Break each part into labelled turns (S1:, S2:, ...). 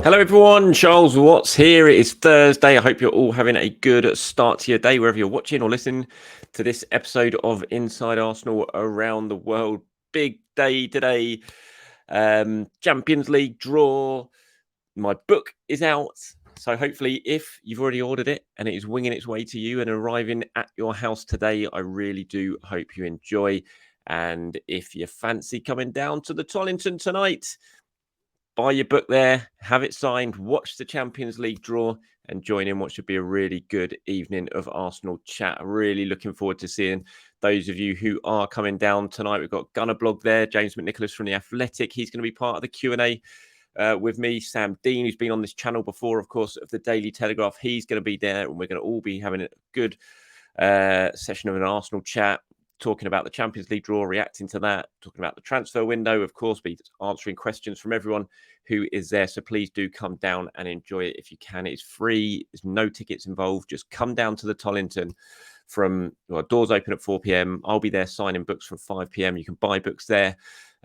S1: Hello everyone, Charles Watts here. It is Thursday. I hope you're all having a good start to your day wherever you're watching or listening to this episode of Inside Arsenal Around the World. Big day today. Champions League draw. My book is out. So hopefully if you've already ordered it and it is winging its way to you and arriving at your house today, I really do hope you enjoy. And if you fancy coming down to the Tollington tonight, buy your book there, have it signed, watch the Champions League draw and join in what should be a really good evening of Arsenal chat. Really looking forward to seeing those of you who are coming down tonight. We've got Gunner Blog there, James McNicholas from The Athletic. He's going to be part of the Q&A with me. Sam Dean, who's been on this channel before, of course, of the Daily Telegraph. He's going to be there and we're going to all be having a good session of an Arsenal chat, talking about the Champions League draw, reacting to that, talking about the transfer window, of course, be answering questions from everyone who is there. So please do come down and enjoy it if you can. It's free. There's no tickets involved. Just come down to the Tollington doors open at 4 p.m. I'll be there signing books from 5 p.m. You can buy books there.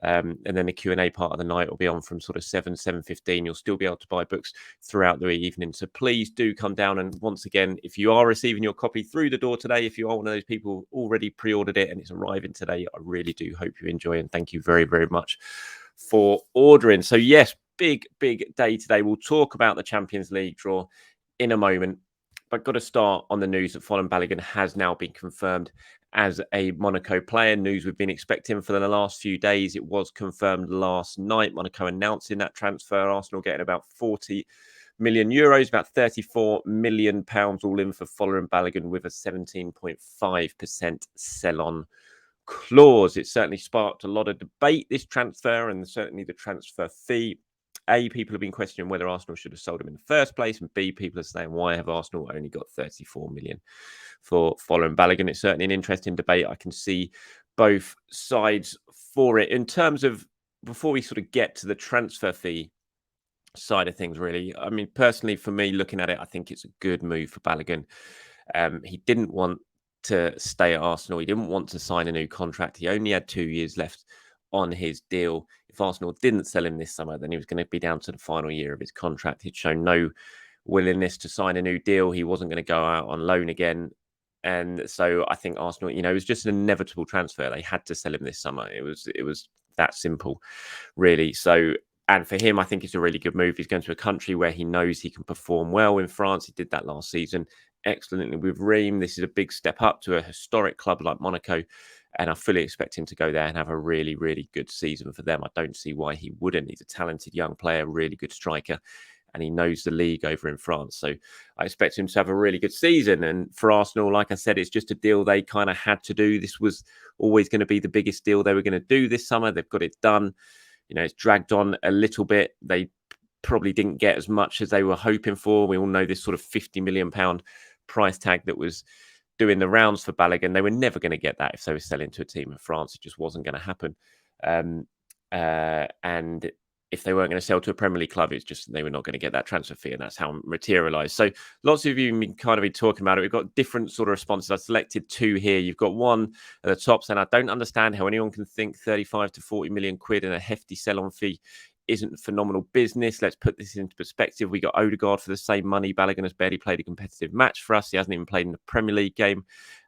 S1: And then the Q&A part of the night will be on from sort of 7:15. You'll still be able to buy books throughout the evening. So please do come down. And once again, if you are receiving your copy through the door today, if you are one of those people who already pre-ordered it and it's arriving today, I really do hope you enjoy. And thank you very, very much for ordering. So yes, big day today. We'll talk about the Champions League draw in a moment. But got to start on the news that Folarin Balogun has now been confirmed as a Monaco player. News we've been expecting for the last few days. It was confirmed last night. Monaco announcing that transfer. Arsenal getting about 40 million euros, about 34 million pounds all in for Folarin Balogun with a 17.5% sell-on clause. It certainly sparked a lot of debate, this transfer, and certainly the transfer fee. A, people have been questioning whether Arsenal should have sold him in the first place. And B, people are saying, why have Arsenal only got 34 million for Folarin Balogun? It's certainly an interesting debate. I can see both sides for it. In terms of, before we sort of get to the transfer fee side of things, really, I mean, personally, for me, looking at it, I think it's a good move for Balogun. He didn't want to stay at Arsenal. He didn't want to sign a new contract. He only had 2 years left on his deal. If Arsenal didn't sell him this summer, then he was going to be down to the final year of his contract. He'd shown no willingness to sign a new deal. He wasn't going to go out on loan again. And so I think Arsenal, it was just an inevitable transfer. They had to sell him this summer. It was that simple, really. So, and for him, I think it's a really good move. He's going to a country where he knows he can perform well. In France, he did that last season excellently with Reims. This is a big step up to a historic club like Monaco. And I fully expect him to go there and have a really, really good season for them. I don't see why he wouldn't. He's a talented young player, really good striker, and he knows the league over in France. So I expect him to have a really good season. And for Arsenal, like I said, it's just a deal they kind of had to do. This was always going to be the biggest deal they were going to do this summer. They've got it done. It's dragged on a little bit. They probably didn't get as much as they were hoping for. We all know this sort of £50 million price tag that was doing the rounds for Balogun. They were never going to get that if they were selling to a team in France. It just wasn't going to happen. And if they weren't going to sell to a Premier League club, it's just they were not going to get that transfer fee, and that's how it materialised. So lots of you kind of been talking about it. We've got different sort of responses. I selected two here. You've got one at the top saying, I don't understand how anyone can think 35 to 40 million quid and a hefty sell-on fee isn't phenomenal business. Let's put this into perspective. We got Odegaard for the same money. Balogun has barely played a competitive match for us. He hasn't even played in the Premier League game.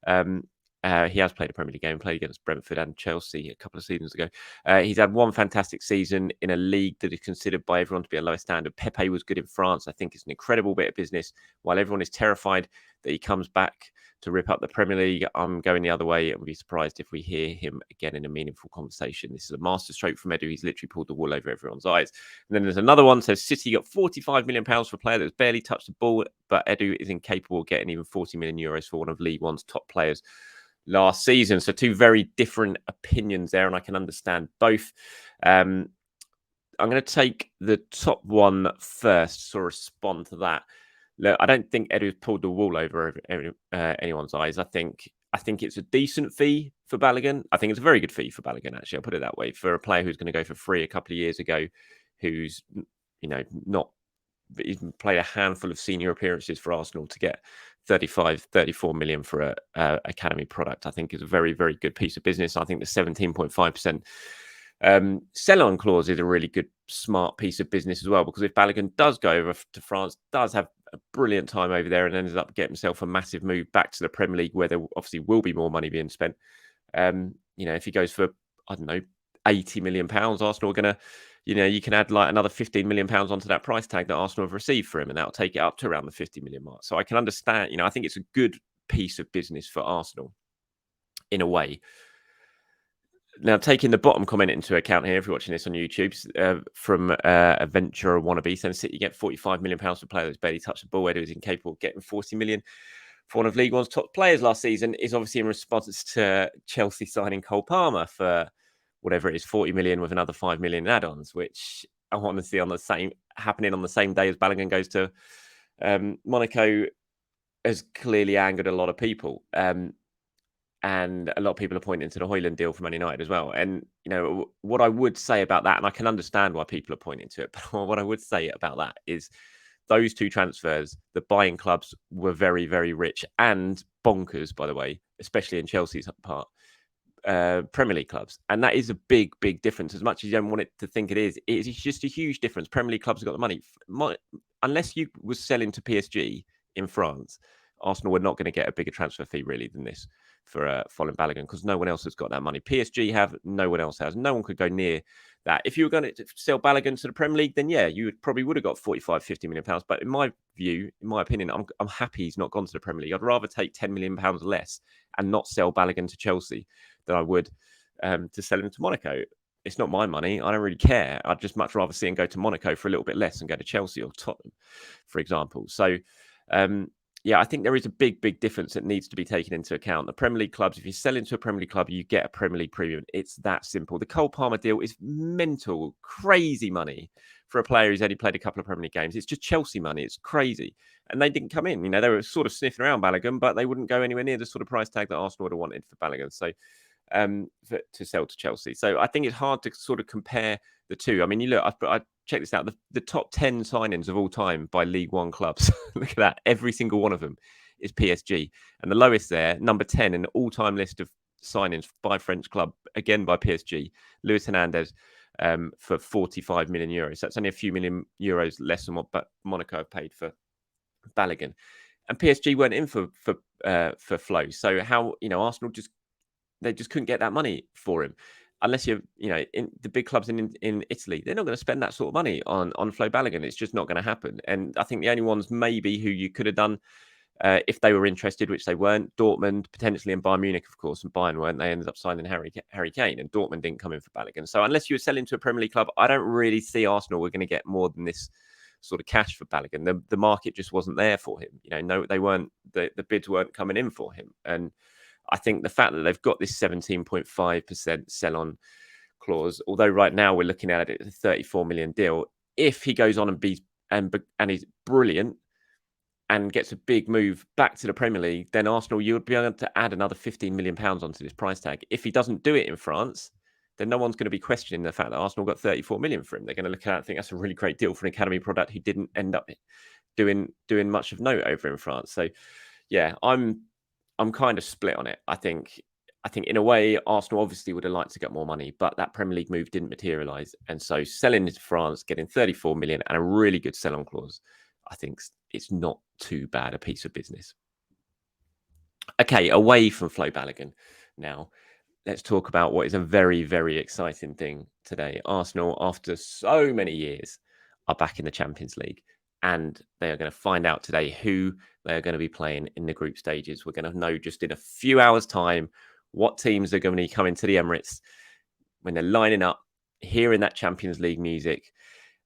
S1: He has played a Premier League game, played against Brentford and Chelsea a couple of seasons ago. He's had one fantastic season in a league that is considered by everyone to be a lower standard. Pepe was good in France. I think it's an incredible bit of business. While everyone is terrified that he comes back to rip up the Premier League, I'm going the other way and would be surprised if we hear him again in a meaningful conversation. This is a masterstroke from Edu. He's literally pulled the wool over everyone's eyes. And then there's another one. So City got £45 million for a player that's barely touched the ball, but Edu is incapable of getting even 40 million euros for one of League One's top players last season. So two very different opinions there, and I can understand both. I'm going to take the top one first to respond to that. Look, I don't think Edu's pulled the wool over anyone's eyes. I think it's a decent fee for Balogun. I think it's a very good fee for Balogun, actually. I'll put it that way. For a player who's going to go for free a couple of years ago, who's, he's played a handful of senior appearances for Arsenal, to get 34 million for a academy product, I think is a very, very good piece of business. I think the 17.5% sell-on clause is a really good smart piece of business as well, because if Balogun does go over to France, does have a brilliant time over there, and ended up getting himself a massive move back to the Premier League, where there obviously will be more money being spent. If he goes for, I don't know, £80 million, Arsenal are going to, you can add like another £15 million onto that price tag that Arsenal have received for him, and that'll take it up to around the 50 million mark. So I can understand, I think it's a good piece of business for Arsenal in a way. Now, taking the bottom comment into account here, if you're watching this on YouTube, from a venture wannabe, saying City get £45 million for a player that's barely touched the ball, where he was incapable of getting 40 million for one of League One's top players last season, is obviously in response to Chelsea signing Cole Palmer for whatever it is, 40 million with another 5 million add-ons, which I want to see happening on the same day as Balogun goes to Monaco, has clearly angered a lot of people. And a lot of people are pointing to the Højlund deal for Man United as well. And, what I would say about that, and I can understand why people are pointing to it, but what I would say about that is those two transfers, the buying clubs were very, very rich and bonkers, by the way, especially in Chelsea's part, Premier League clubs. And that is a big, big difference. As much as you don't want it to think it is just a huge difference. Premier League clubs have got the money. Unless you was selling to PSG in France, Arsenal were not going to get a bigger transfer fee really than this for Folarin Balogun, because no one else has got that money. PSG have, no one else has. No one could go near that. If you were going to sell Balogun to the Premier League, then yeah, you probably would have got 45, 50 million pounds. But in my view, in my opinion, I'm happy he's not gone to the Premier League. I'd rather take 10 million pounds less and not sell Balogun to Chelsea than I would to sell him to Monaco. It's not my money. I don't really care. I'd just much rather see him go to Monaco for a little bit less and go to Chelsea or Tottenham, for example. So, I think there is a big, big difference that needs to be taken into account. The Premier League clubs, if you sell into a Premier League club, you get a Premier League premium. It's that simple. The Cole Palmer deal is mental, crazy money for a player who's only played a couple of Premier League games. It's just Chelsea money. It's crazy. And they didn't come in. They were sort of sniffing around Balogun, but they wouldn't go anywhere near the sort of price tag that Arsenal would have wanted for Balogun. So, to sell to Chelsea. So I think it's hard to sort of compare the two. I mean, you look, I check this out. The top 10 signings of all time by League One clubs. Look at that. Every single one of them is PSG. And the lowest there, number 10 in the all-time list of signings by French club, again by PSG, Luis Hernandez, for 45 million euros. That's only a few million euros less than what Monaco have paid for Balogun. And PSG weren't in for for Flo. So how, Arsenal they just couldn't get that money for him. Unless you're, in the big clubs in Italy, they're not going to spend that sort of money on Flo Balogun. It's just not going to happen. And I think the only ones maybe who you could have done if they were interested, which they weren't, Dortmund, potentially, and Bayern Munich, of course, and Bayern weren't. They ended up signing Harry Kane, and Dortmund didn't come in for Balogun. So unless you were selling to a Premier League club, I don't really see Arsenal were going to get more than this sort of cash for Balogun. The market just wasn't there for him. No, they weren't. The bids weren't coming in for him, and I think the fact that they've got this 17.5% sell-on clause, although right now we're looking at it as a 34 million deal, if he goes on and he's brilliant and gets a big move back to the Premier League, then Arsenal, you would be able to add another 15 million pounds onto this price tag. If he doesn't do it in France, then no one's going to be questioning the fact that Arsenal got 34 million for him. They're going to look at it and think that's a really great deal for an academy product who didn't end up doing much of note over in France. So, yeah, I'm kind of split on it. I think in a way, Arsenal obviously would have liked to get more money, but that Premier League move didn't materialise. And so selling into France, getting 34 million and a really good sell-on clause, I think it's not too bad a piece of business. Okay, away from Flo Balogun now, let's talk about what is a very, very exciting thing today. Arsenal, after so many years, are back in the Champions League. And they are going to find out today who they are going to be playing in the group stages. We're going to know just in a few hours' time what teams are going to be coming to the Emirates when they're lining up, hearing that Champions League music.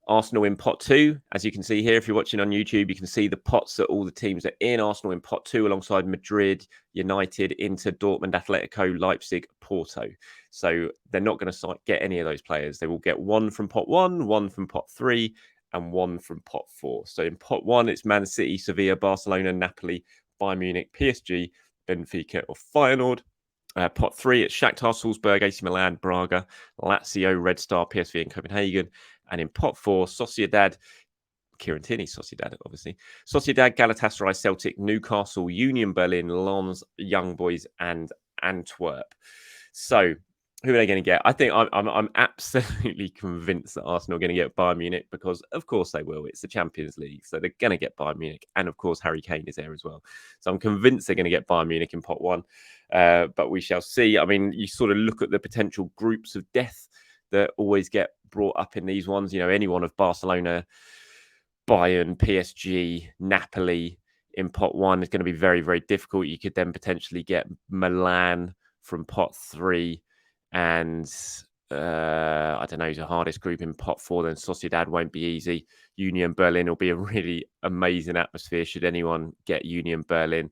S1: Arsenal in pot 2, as you can see here. If you're watching on YouTube, you can see the pots that all the teams are in. Arsenal in pot 2 alongside Madrid, United, Inter, Dortmund, Atletico, Leipzig, Porto. So they're not going to get any of those players. They will get one from pot 1, one from pot 3, and one from pot 4. So in pot 1, it's Man City, Sevilla, Barcelona, Napoli, Bayern Munich, PSG, Benfica, or Feyenoord. Pot 3, it's Shakhtar, Salzburg, AC Milan, Braga, Lazio, Red Star, PSV, and Copenhagen. And in pot 4, Sociedad, Kieran Tierney, Sociedad, obviously. Sociedad, Galatasaray, Celtic, Newcastle, Union Berlin, Lens, Young Boys, and Antwerp. So Who are they going to get? I think I'm absolutely convinced that Arsenal are going to get Bayern Munich because, of course, they will. It's the Champions League, so they're going to get Bayern Munich, and of course, Harry Kane is there as well. So I'm convinced they're going to get Bayern Munich in pot one, but we shall see. I mean, you sort of look at the potential groups of death that always get brought up in these ones. You know, any one of Barcelona, Bayern, PSG, Napoli in pot one is going to be very, very difficult. You could then potentially get Milan from pot three, and I don't know, the hardest group in pot four. Then Sociedad won't be easy. Union Berlin will be a really amazing atmosphere should anyone get Union Berlin.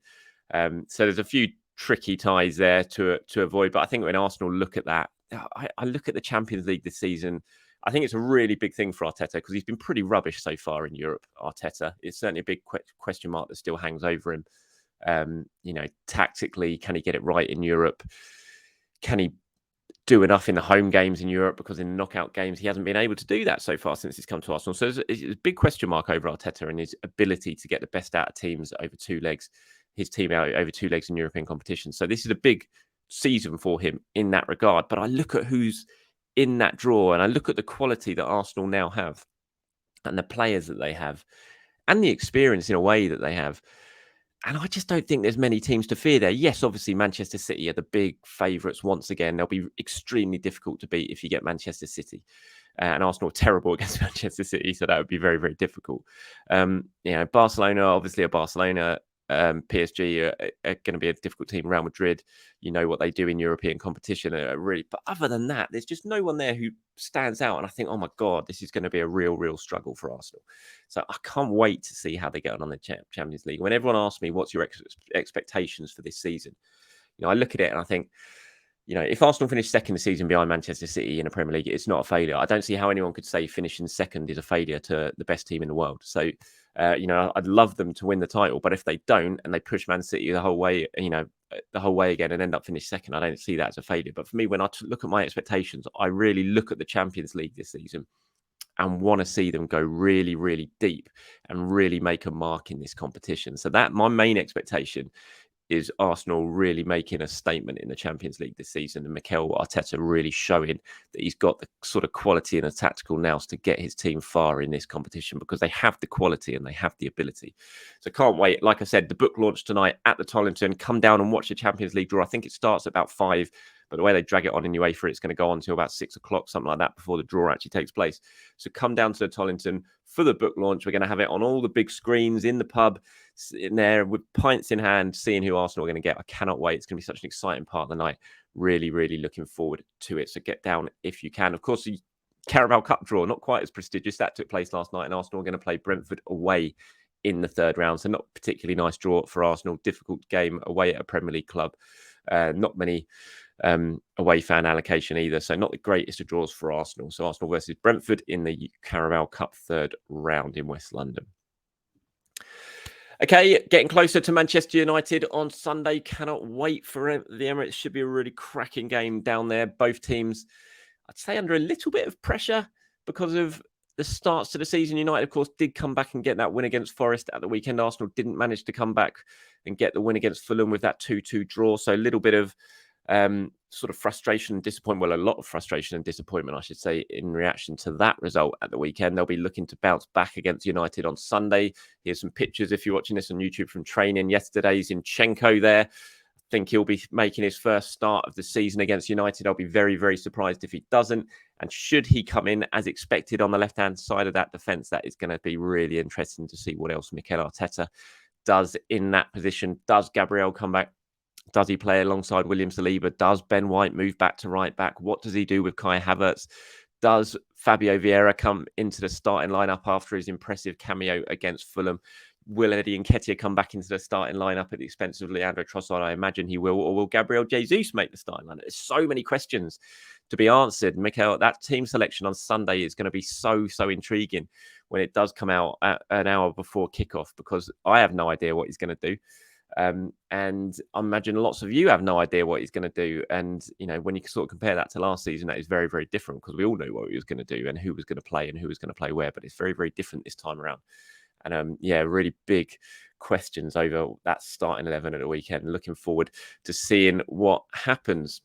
S1: So there's a few tricky ties there to avoid. But I think when Arsenal look at that, I look at the Champions League this season. I think it's a really big thing for Arteta because he's been pretty rubbish so far in Europe. Arteta, it's certainly a big question mark that still hangs over him. You know, tactically, can he get it right in Europe? Can he do enough in the home games in Europe? Because in the knockout games, he hasn't been able to do that so far since he's come to Arsenal. So it's a big question mark over Arteta and his ability to get the best out of teams over two legs, his team out over two legs in European competition. So this is a big season for him in that regard. But I look at who's in that draw and I look at the quality that Arsenal now have and the players that they have and the experience in a way that they have. And I just don't think there's many teams to fear there. Yes, obviously, Manchester City are the big favourites once again. They'll be extremely difficult to beat if you get Manchester City. And Arsenal are terrible against Manchester City, so that would be very, very difficult. You know, Barcelona, obviously, a Barcelona. PSG are going to be a difficult team. Real Madrid, you know what they do in European competition, really. But other than that, there's just no one there who stands out. And I think, oh my God, this is going to be a real struggle for Arsenal. So I can't wait to see how they get on the Champions League. When everyone asks me, what's your expectations for this season? You know, I look at it and I think, you know, if Arsenal finish second this season behind Manchester City in the Premier League, it's not a failure. I don't see how anyone could say finishing second is a failure to the best team in the world. So, you know, I'd love them to win the title, but if they don't and they push Man City the whole way, you know, the whole way again and end up finish second, I don't see that as a failure. But for me, when I look at my expectations, I really look at the Champions League this season and want to see them go really deep and really make a mark in this competition. So that my main expectation is Arsenal really making a statement in the Champions League this season and Mikel Arteta really showing that he's got the sort of quality and the tactical nous to get his team far in this competition because they have the quality and they have the ability. So can't wait. Like I said, the book launch tonight at the Tollington. Come down and watch the Champions League draw. I think it starts at about 5, but the way they drag it on in UEFA, it's going to go on until about 6 o'clock, something like that, before the draw actually takes place. So come down to the Tollington for the book launch. We're going to have it on all the big screens in the pub, sitting there with pints in hand, seeing who Arsenal are going to get. I cannot wait. It's going to be such an exciting part of the night. Really looking forward to it. So get down if you can. Of course, the Carabao Cup draw, not quite as prestigious. That took place last night, and Arsenal are going to play Brentford away in the third round. So not particularly nice draw for Arsenal. Difficult game away at a Premier League club. Not many away fan allocation either. So not the greatest of draws for Arsenal. So Arsenal versus Brentford in the Carabao Cup third round in West London. Okay, getting closer to Manchester United on Sunday. Cannot wait for the Emirates. Should be a really cracking game down there. Both teams, I'd say, under a little bit of pressure because of the starts to the season. United, of course, did come back and get that win against Forest at the weekend. Arsenal didn't manage to come back and get the win against Fulham with that 2-2 draw. So a little bit of sort of frustration and disappointment. Well, a lot of frustration and disappointment, I should say, in reaction to that result at the weekend. They'll be looking to bounce back against United on Sunday. Here's some pictures if you're watching this on YouTube from training yesterday. Zinchenko there. I think he'll be making his first start of the season against United. I'll be very surprised if he doesn't. And should he come in as expected on the left-hand side of that defence, that is going to be really interesting to see what else Mikel Arteta does in that position. Does Gabriel come back? Does he play alongside William Saliba? Does Ben White move back to right back? What does he do with Kai Havertz? Does Fabio Vieira come into the starting lineup after his impressive cameo against Fulham? Will Eddie Nketiah come back into the starting lineup at the expense of Leandro Trossard? I imagine he will. Or will Gabriel Jesus make the starting lineup? There's so many questions to be answered. Mikel, that team selection on Sunday is going to be so intriguing when it does come out at an hour before kickoff, because I have no idea what he's going to do. And I imagine lots of you have no idea what he's going to do. And, you know, when you sort of compare that to last season, that is very different, because we all knew what he was going to do and who was going to play and who was going to play where. But it's very different this time around. And really big questions over that starting 11 at the weekend. Looking forward to seeing what happens.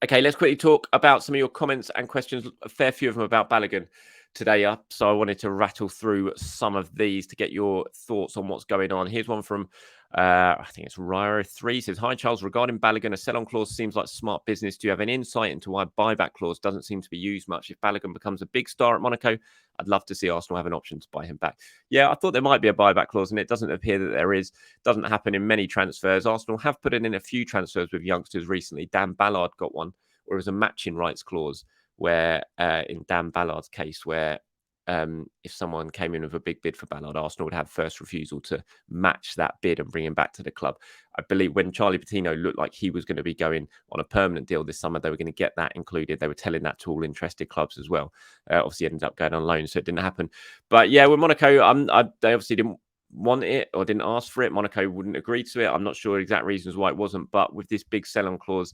S1: Okay, let's quickly talk about some of your comments and questions. A fair few of them about Balogun today up. So I wanted to rattle through some of these to get your thoughts on what's going on. Here's one from, I think it's Ryo3. Says, hi, Charles. Regarding Balogun, a sell-on clause seems like smart business. Do you have any insight into why buyback clause doesn't seem to be used much? If Balogun becomes a big star at Monaco, I'd love to see Arsenal have an option to buy him back. Yeah, I thought there might be a buyback clause, and it doesn't appear that there is. Doesn't happen in many transfers. Arsenal have put in a few transfers with youngsters recently. Dan Ballard got one, or it was a matching rights clause where, in Dan Ballard's case, where if someone came in with a big bid for Ballard, Arsenal would have first refusal to match that bid and bring him back to the club. I believe when Charlie Patino looked like he was going to be going on a permanent deal this summer, they were going to get that included. They were telling that to all interested clubs as well. Obviously, it ended up going on loan, so it didn't happen. But yeah, with Monaco, they obviously didn't want it or didn't ask for it. Monaco wouldn't agree to it. I'm not sure exact reasons why it wasn't, but with this big sell-on clause,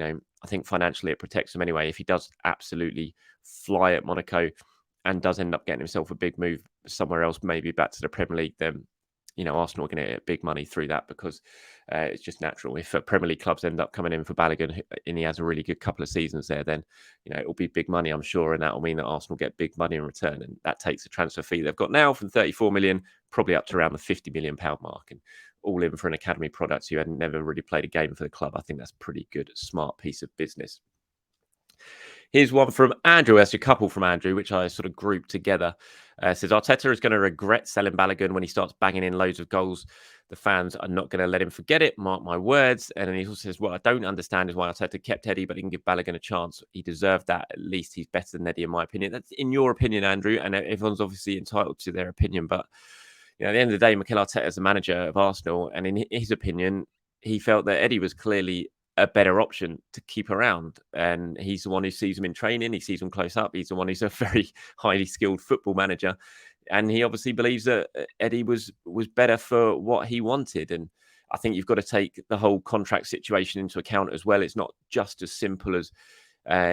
S1: I think financially it protects him anyway. If he does absolutely fly at Monaco and does end up getting himself a big move somewhere else, maybe back to the Premier League, then Arsenal are going to get big money through that because it's just natural. If Premier League clubs end up coming in for Balogun and he has a really good couple of seasons there, then it'll be big money, I'm sure, and that will mean that Arsenal get big money in return, and that takes the transfer fee they've got now from 34 million probably up to around the 50 million pound mark, and all in for an academy product who had never really played a game for the club. I think that's pretty good, smart piece of business. Here's one from Andrew. That's a couple from Andrew, which I sort of grouped together. Says, Arteta is going to regret selling Balogun when he starts banging in loads of goals. The fans are not going to let him forget it. Mark my words. And then he also says, what I don't understand is why Arteta kept Eddie, but he can give Balogun a chance. He deserved that. At least he's better than Eddie, in my opinion. That's in your opinion, Andrew. And everyone's obviously entitled to their opinion. But at the end of the day, Mikel Arteta is the manager of Arsenal. And in his opinion, he felt that Eddie was clearly a better option to keep around, and he's the one who sees him in training. He sees him close up. He's the one who's a very highly skilled football manager, and he obviously believes that Eddie was better for what he wanted. And I think you've got to take the whole contract situation into account as well. It's not just as simple as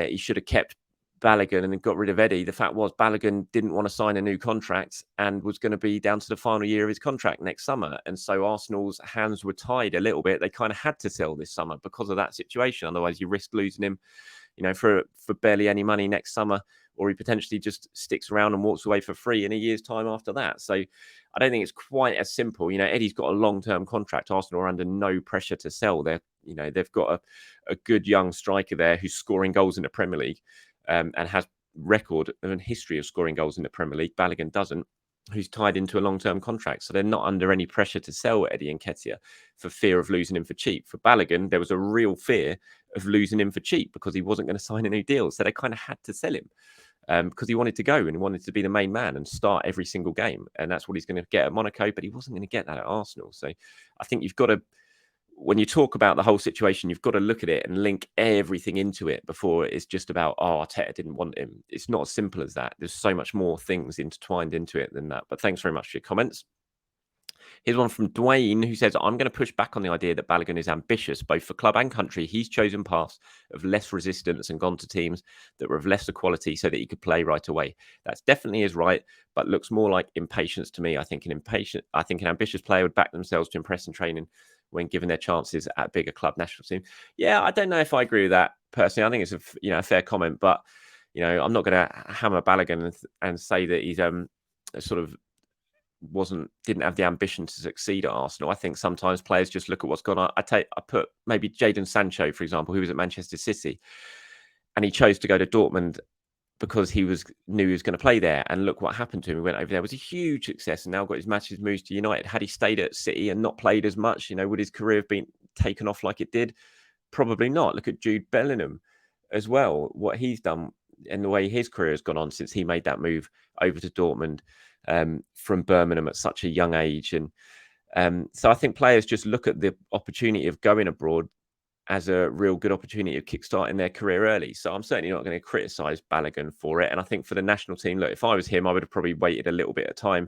S1: he should have kept Balogun and then got rid of Eddie. The fact was Balogun didn't want to sign a new contract and was going to be down to the final year of his contract next summer. And so Arsenal's hands were tied a little bit. They kind of had to sell this summer because of that situation. Otherwise, you risk losing him, for barely any money next summer, or he potentially just sticks around and walks away for free in a year's time after that. So I don't think it's quite as simple. Eddie's got a long-term contract. Arsenal are under no pressure to sell. They've got a good young striker there who's scoring goals in the Premier League. And has record and history of scoring goals in the Premier League. Balogun doesn't, who's tied into a long-term contract. So they're not under any pressure to sell Eddie Nketiah for fear of losing him for cheap. For Balogun, there was a real fear of losing him for cheap because he wasn't going to sign a new deal. So they kind of had to sell him because he wanted to go and he wanted to be the main man and start every single game. And that's what he's going to get at Monaco, but he wasn't going to get that at Arsenal. So I think you've got to, when you talk about the whole situation, you've got to look at it and link everything into it before it's just about, Arteta didn't want him. It's not as simple as that. There's so much more things intertwined into it than that. But thanks very much for your comments. Here's one from Dwayne who says, I'm going to push back on the idea that Balogun is ambitious, both for club and country. He's chosen paths of less resistance and gone to teams that were of lesser quality so that he could play right away. That's definitely his right, but looks more like impatience to me. I think an ambitious player would back themselves to impress in training when given their chances at a bigger club national team. Yeah, I don't know if I agree with that personally. I think it's a fair comment, but I'm not going to hammer Balogun and say that he's sort of didn't have the ambition to succeed at Arsenal. I think sometimes players just look at what's gone on. I put maybe Jadon Sancho, for example, who was at Manchester City, and he chose to go to Dortmund because knew he was going to play there. And look what happened to him. He went over there. It was a huge success and now got his matches moved to United. Had he stayed at City and not played as much, would his career have been taken off like it did? Probably not. Look at Jude Bellingham as well, what he's done and the way his career has gone on since he made that move over to Dortmund from Birmingham at such a young age. And so I think players just look at the opportunity of going abroad as a real good opportunity of kickstarting their career early. So I'm certainly not going to criticise Balogun for it. And I think for the national team, look, if I was him, I would have probably waited a little bit of time.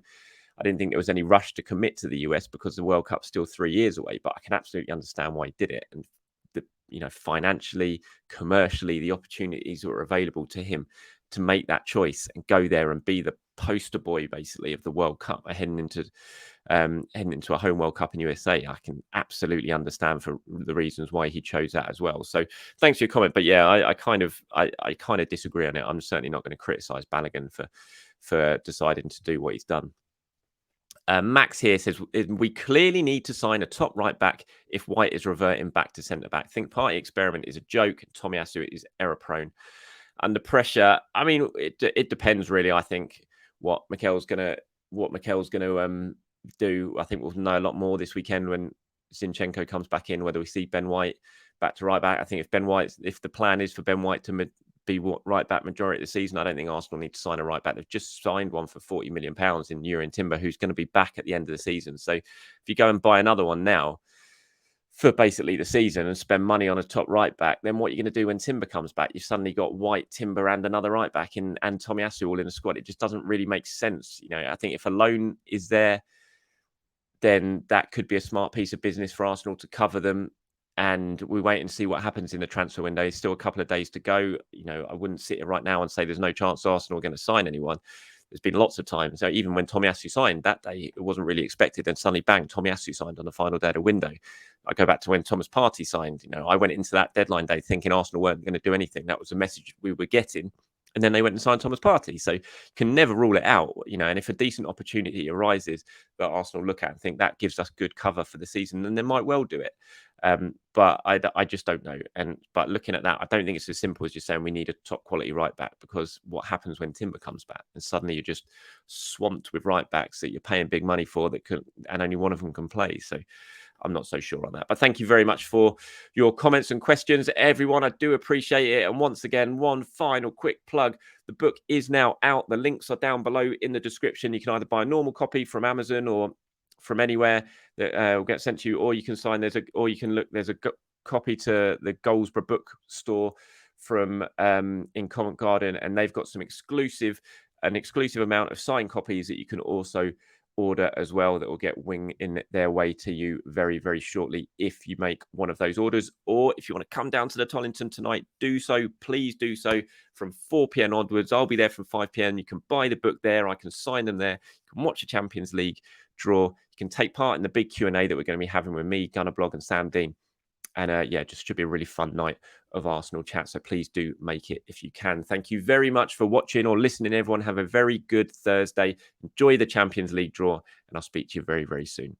S1: I didn't think there was any rush to commit to the US because the World Cup's still 3 years away, but I can absolutely understand why he did it. And financially, commercially, the opportunities were available to him to make that choice and go there and be the poster boy, basically, of the World Cup heading into heading into a home World Cup in USA. I can absolutely understand for the reasons why he chose that as well. So thanks for your comment. But yeah, I kind of disagree on it. I'm certainly not going to criticise Balogun for deciding to do what he's done. Max here says, we clearly need to sign a top right back if White is reverting back to centre back. Think Party experiment is a joke. Tomiyasu is error prone. Under pressure, I mean, it depends really. I think what Mikel's gonna do. I think we'll know a lot more this weekend when Zinchenko comes back in. Whether we see Ben White back to right back. I think if the plan is for Ben White to be right back majority of the season, I don't think Arsenal need to sign a right back. They've just signed one for £40 million in Jurrien Timber, who's going to be back at the end of the season. So if you go and buy another one now for basically the season and spend money on a top right back, then what are you going to do when Timber comes back? You've suddenly got White, Timber, and another right back and Tomiyasu all in the squad. It just doesn't really make sense. I think if a loan is there, then that could be a smart piece of business for Arsenal to cover them. And we wait and see what happens in the transfer window. There's still a couple of days to go. I wouldn't sit here right now and say there's no chance Arsenal are going to sign anyone. There's been lots of times. So even when Tomiyasu signed that day, it wasn't really expected. Then suddenly, bang, Tomiyasu signed on the final day of the window. I go back to when Thomas Partey signed. I went into that deadline day thinking Arsenal weren't going to do anything. That was the message we were getting. And then they went and signed Thomas Partey. So you can never rule it out, and if a decent opportunity arises that Arsenal look at and think that gives us good cover for the season, then they might well do it. But I just don't know. But looking at that, I don't think it's as simple as just saying we need a top quality right back, because what happens when Timber comes back and suddenly you're just swamped with right backs that you're paying big money for and only one of them can play. So I'm not so sure on that. But thank you very much for your comments and questions, everyone. I do appreciate it. And once again, one final quick plug. The book is now out. The links are down below in the description. You can either buy a normal copy from Amazon or from anywhere that will get sent to you, or you can sign. There's a copy to the Goldsborough book store from in Covent Garden, and they've got an exclusive amount of signed copies that you can also order as well, that will get wing in their way to you very, very shortly if you make one of those orders. Or if you want to come down to the Tollington tonight, do so. Please do so from 4 p.m. onwards. I'll be there from 5 p.m. You can buy the book there. I can sign them there. You can watch a Champions League draw. You can take part in the big Q&A that we're going to be having with me, Gunnar Blog, and Sam Dean. And just should be a really fun night of Arsenal chat. So please do make it if you can. Thank you very much for watching or listening, everyone. Have a very good Thursday. Enjoy the Champions League draw, and I'll speak to you very, very soon.